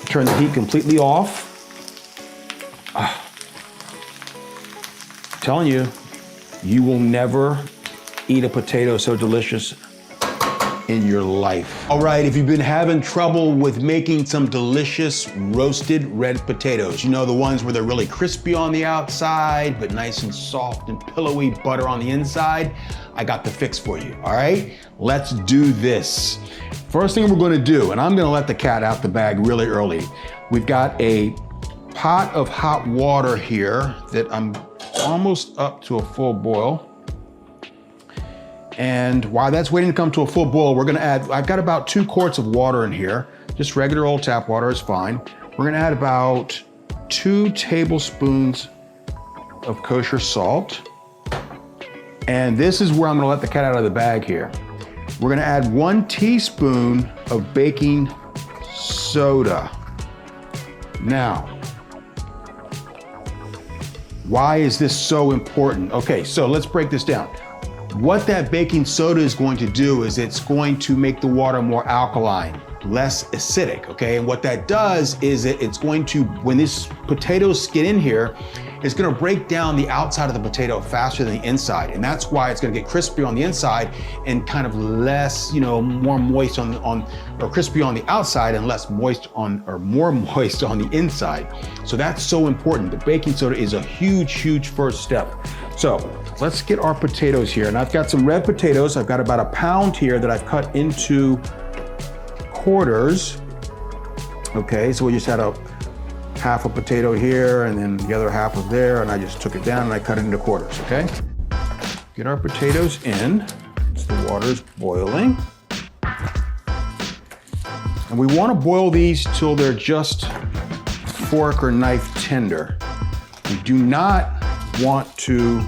Turn the heat completely off. I'm telling you, you will never eat a potato so delicious in your life. All right, if you've been having trouble with making some delicious roasted red potatoes, you know, the ones where they're really crispy on the outside, but nice and soft and pillowy butter on the inside, I got the fix for you, all right? Let's do this. First thing we're gonna do, and I'm gonna let the cat out the bag really early. We've got a pot of hot water here that I'm almost up to a full boil. And while that's waiting to come to a full boil, we're gonna add, I've got about 2 quarts of water in here. Just regular old tap water is fine. We're gonna add about 2 tablespoons of kosher salt. And this is where I'm gonna let the cat out of the bag here. We're gonna add 1 teaspoon of baking soda. Now, why is this so important? Okay, so let's break this down. What that baking soda is going to do is it's going to make the water more alkaline, less acidic, okay? And what that does is it's going to, when this potatoes get in here, it's gonna break down the outside of the potato faster than the inside. And that's why it's gonna get crispy on the inside and kind of less, you know, more moist or crispy on the outside and less moist on, or more moist on the inside. So that's so important. The baking soda is a huge, huge first step. So let's get our potatoes here. And I've got some red potatoes. I've got about 1 pound here that I've cut into quarters. Okay, so we just had half a potato here and then the other half of there, and I just took it down and I cut it into quarters, okay? Get our potatoes in, as the water's boiling. And we wanna boil these till they're just fork or knife tender. We do not want to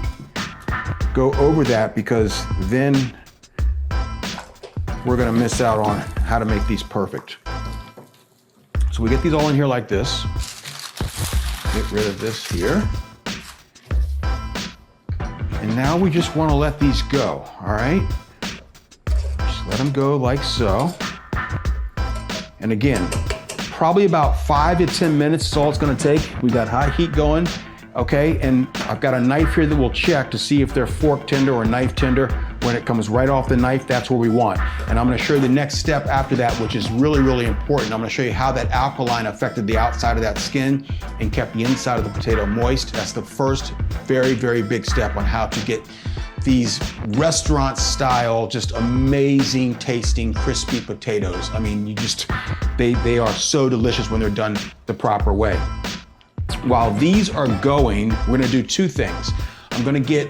go over that because then we're gonna miss out on how to make these perfect. So we get these all in here like this. Get rid of this here. And now we just want to let these go, all right? Just let them go like so. And again, probably about 5 to 10 minutes is all it's going to take. We got high heat going, okay? And I've got a knife here that we'll check to see if they're fork tender or knife tender. When it comes right off the knife, that's what we want. And I'm gonna show you the next step after that, which is really, really important. I'm gonna show you how that alkaline affected the outside of that skin and kept the inside of the potato moist. That's the first very, very big step on how to get these restaurant style, just amazing tasting, crispy potatoes. I mean, they are so delicious when they're done the proper way. While these are going, we're gonna do 2 things. I'm gonna get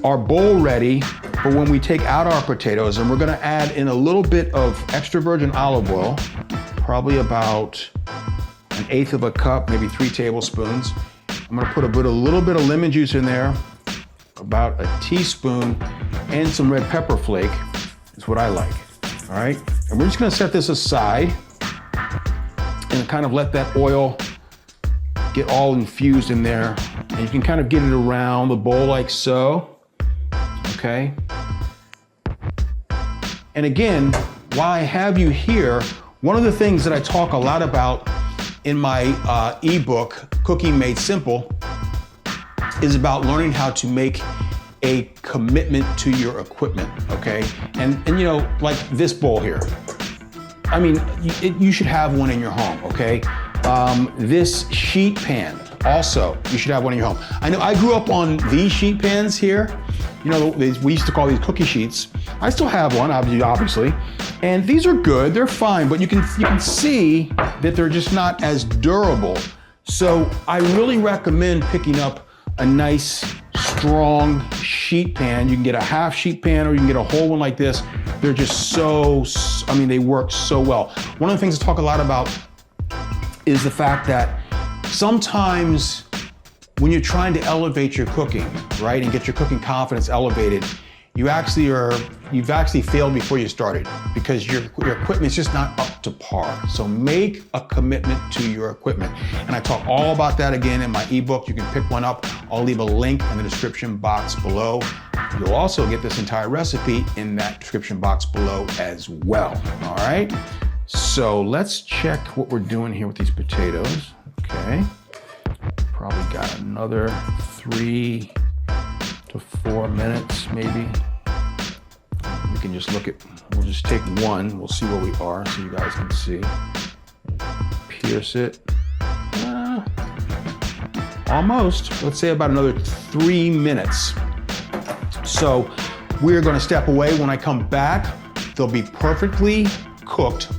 our bowl ready for when we take out our potatoes, and we're gonna add in a little bit of extra virgin olive oil, probably about 1/8 of a cup, maybe 3 tablespoons. I'm gonna put a little bit of lemon juice in there, about a teaspoon, and some red pepper flake is what I like, all right? And we're just gonna set this aside and kind of let that oil get all infused in there. And you can kind of get it around the bowl like so. Okay. And again, while I have you here, one of the things that I talk a lot about in my ebook, Cooking Made Simple, is about learning how to make a commitment to your equipment, okay? And you know, like this bowl here. I mean, you should have one in your home, okay? This sheet pan, also, you should have one in your home. I know I grew up on these sheet pans here. You know, we used to call these cookie sheets. I still have one, obviously. And these are good, they're fine, but you can see that they're just not as durable. So I really recommend picking up a nice, strong sheet pan. You can get a half sheet pan or you can get a whole one like this. They're just so, I mean, they work so well. One of the things I talk a lot about is the fact that sometimes when you're trying to elevate your cooking, right, and get your cooking confidence elevated, you've actually failed before you started because your equipment's just not up to par. So make a commitment to your equipment. And I talk all about that again in my ebook. You can pick one up. I'll leave a link in the description box below. You'll also get this entire recipe in that description box below as well, all right? So let's check what we're doing here with these potatoes. Okay, probably got another 3 to 4 minutes maybe. We can just look at, we'll just take one, we'll see where we are so you guys can see. Pierce it. Almost, let's say about another 3 minutes. So we're gonna step away. When I come back, they'll be perfectly cooked.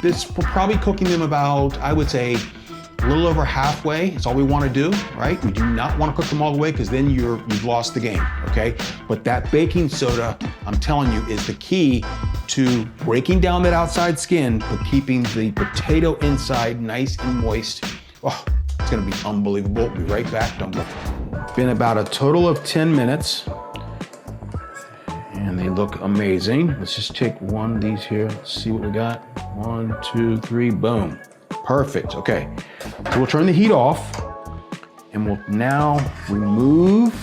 We're probably cooking them about, I would say, a little over halfway. It's all we wanna do, right? We do not wanna cook them all the way because then you've lost the game, okay? But that baking soda, I'm telling you, is the key to breaking down that outside skin, but keeping the potato inside nice and moist. Oh, it's gonna be unbelievable. We'll be right back, don't go. Been about a total of 10 minutes. And they look amazing. Let's just take one of these here. Let's see what we got. 1, 2, 3, boom. Perfect, okay. So we'll turn the heat off and we'll now remove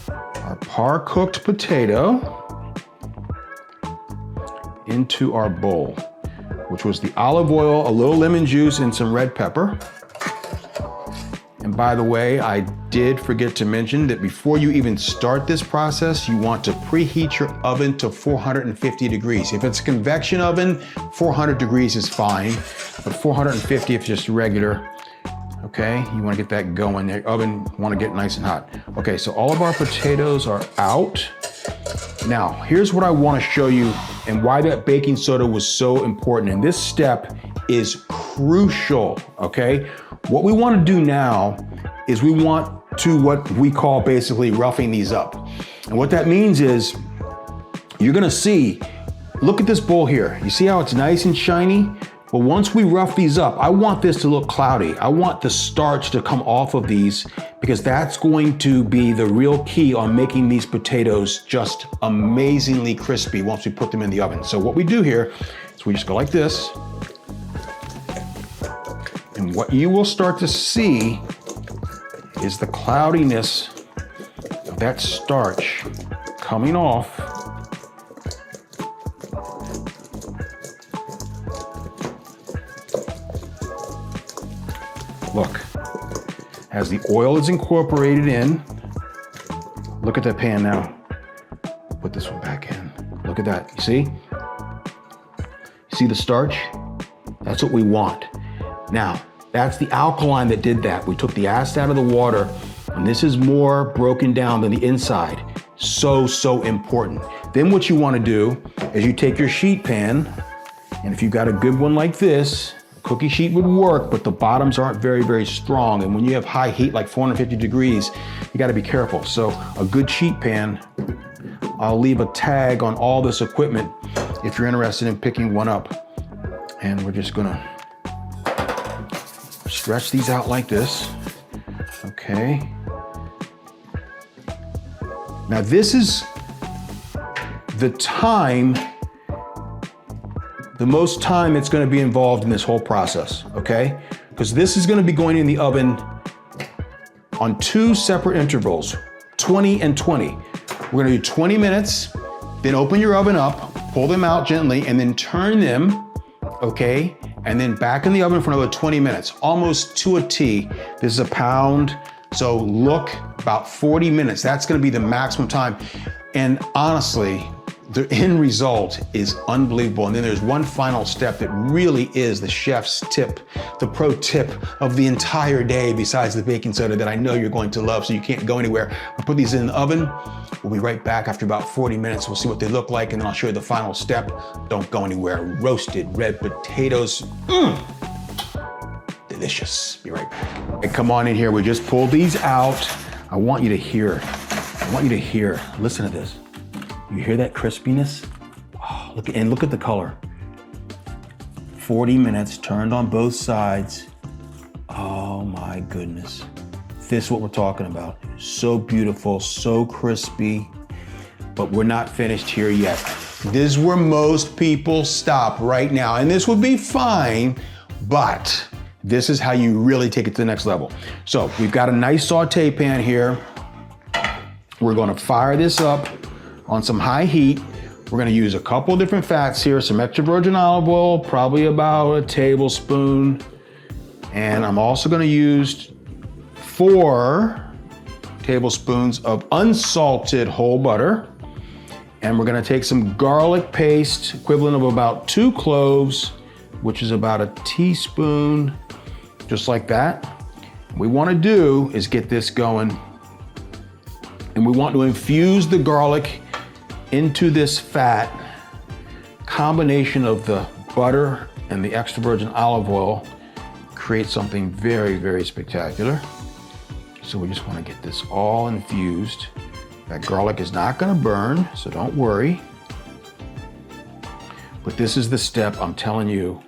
our par-cooked potato into our bowl, which was the olive oil, a little lemon juice, and some red pepper. And by the way, I did forget to mention that before you even start this process, you want to preheat your oven to 450 degrees. If it's a convection oven, 400 degrees is fine, but 450 if it's just regular, okay? You wanna get that going. The oven wanna get nice and hot. Okay, so all of our potatoes are out. Now, here's what I wanna show you and why that baking soda was so important. And this step is crucial, okay? What we wanna do now is we want to what we call basically roughing these up. And what that means is you're gonna see, look at this bowl here. You see how it's nice and shiny? Well, once we rough these up, I want this to look cloudy. I want the starch to come off of these because that's going to be the real key on making these potatoes just amazingly crispy once we put them in the oven. So what we do here is we just go like this. And what you will start to see is the cloudiness of that starch coming off. Look, as the oil is incorporated in, look at that pan now. Put this one back in. Look at that, you see? See the starch? That's what we want. Now, that's the alkaline that did that. We took the acid out of the water, and this is more broken down than the inside. So important. Then what you wanna do is you take your sheet pan, and if you've got a good one like this, a cookie sheet would work, but the bottoms aren't very strong. And when you have high heat, like 450 degrees, you gotta be careful. So a good sheet pan, I'll leave a tag on all this equipment if you're interested in picking one up. And we're just gonna stretch these out like this, okay? Now this is the time, the most time it's gonna be involved in this whole process, okay? Because this is gonna be going in the oven on 2 separate intervals, 20 and 20. We're gonna do 20 minutes, then open your oven up, pull them out gently, and then turn them, okay? And then back in the oven for another 20 minutes, almost to a T. This is a pound, so look, about 40 minutes. That's gonna be the maximum time. And honestly, the end result is unbelievable. And then there's one final step that really is the chef's tip, the pro tip of the entire day besides the baking soda that I know you're going to love, so you can't go anywhere. I'll put these in the oven. We'll be right back after about 40 minutes. We'll see what they look like, and then I'll show you the final step. Don't go anywhere. Roasted red potatoes. Delicious. Be right back. Hey, come on in here. We just pulled these out. I want you to hear. Listen to this. You hear that crispiness? Oh, look at the color. 40 minutes, turned on both sides. Oh my goodness. This is what we're talking about. So beautiful, so crispy, but we're not finished here yet. This is where most people stop right now, and this would be fine, but this is how you really take it to the next level. So we've got a nice saute pan here. We're gonna fire this up on some high heat We're gonna use a couple different fats here, some extra virgin olive oil, probably about a tablespoon. And I'm also gonna use 4 tablespoons of unsalted whole butter. And we're gonna take some garlic paste, equivalent of about 2 cloves, which is about a teaspoon, just like that. What we wanna do is get this going, and we want to infuse the garlic into this fat. Combination of the butter and the extra virgin olive oil creates something very, very spectacular. So we just want to get this all infused. That garlic is not going to burn, so don't worry. But this is the step, I'm telling you,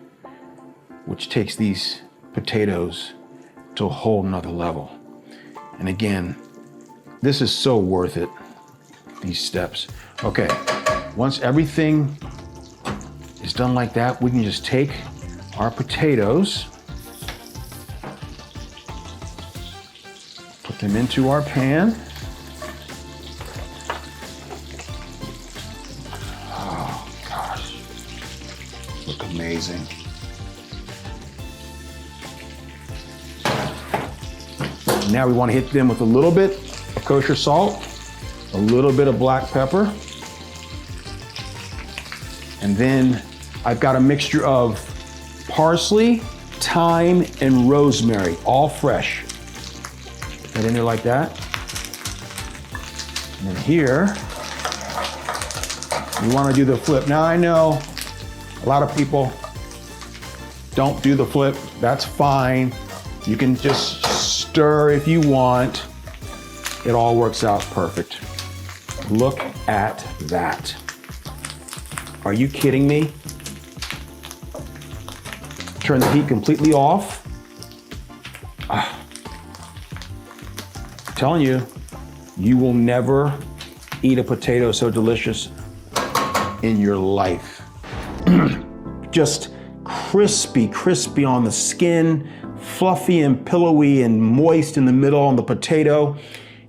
which takes these potatoes to a whole nother level. And again, this is so worth it, these steps. Okay, once everything is done like that, we can just take our potatoes, put them into our pan. Oh gosh, look amazing. Now we want to hit them with a little bit of kosher salt, a little bit of black pepper, and then I've got a mixture of parsley, thyme, and rosemary, all fresh. Put that in there like that. And then here, we want to do the flip. Now I know a lot of people don't do the flip. That's fine. You can just stir if you want. It all works out perfect. Look at that. Are you kidding me? Turn the heat completely off. I'm telling you, you will never eat a potato so delicious in your life. Just crispy on the skin, fluffy and pillowy and moist in the middle on the potato.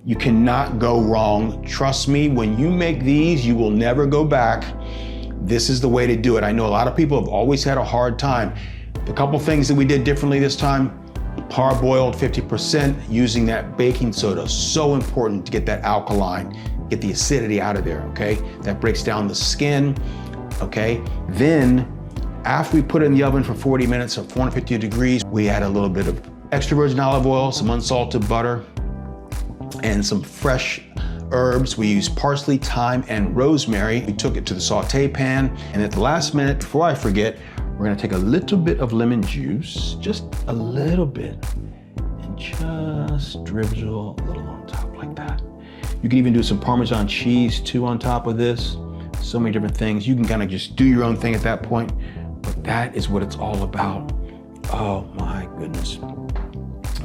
You cannot go wrong. Trust me, when you make these, you will never go back. This is the way to do it. I know a lot of people have always had a hard time. The couple things that we did differently this time, parboiled 50% using that baking soda. So important to get that alkaline, get the acidity out of there, okay? That breaks down the skin, okay? Then, after we put it in the oven for 40 minutes at 450 degrees, we add a little bit of extra virgin olive oil, some unsalted butter, and some fresh herbs. We used parsley, thyme, and rosemary. We took it to the saute pan, and at the last minute, before I forget, we're gonna take a little bit of lemon juice, just a little bit, and just drizzle a little on top like that. You can even do some Parmesan cheese too on top of this. So many different things. You can kind of just do your own thing at that point, but that is what it's all about. Oh my goodness.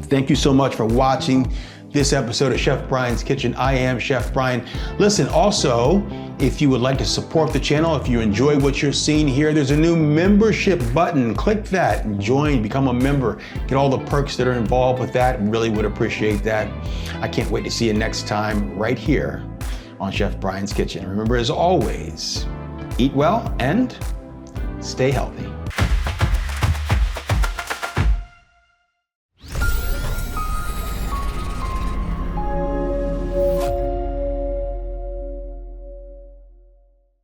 Thank you so much for watching this episode of Chef Brian's Kitchen. I am Chef Brian. Listen, also, if you would like to support the channel, if you enjoy what you're seeing here, there's a new membership button. Click that and join, become a member, get all the perks that are involved with that. Really would appreciate that. I can't wait to see you next time right here on Chef Brian's Kitchen. Remember, as always, eat well and stay healthy.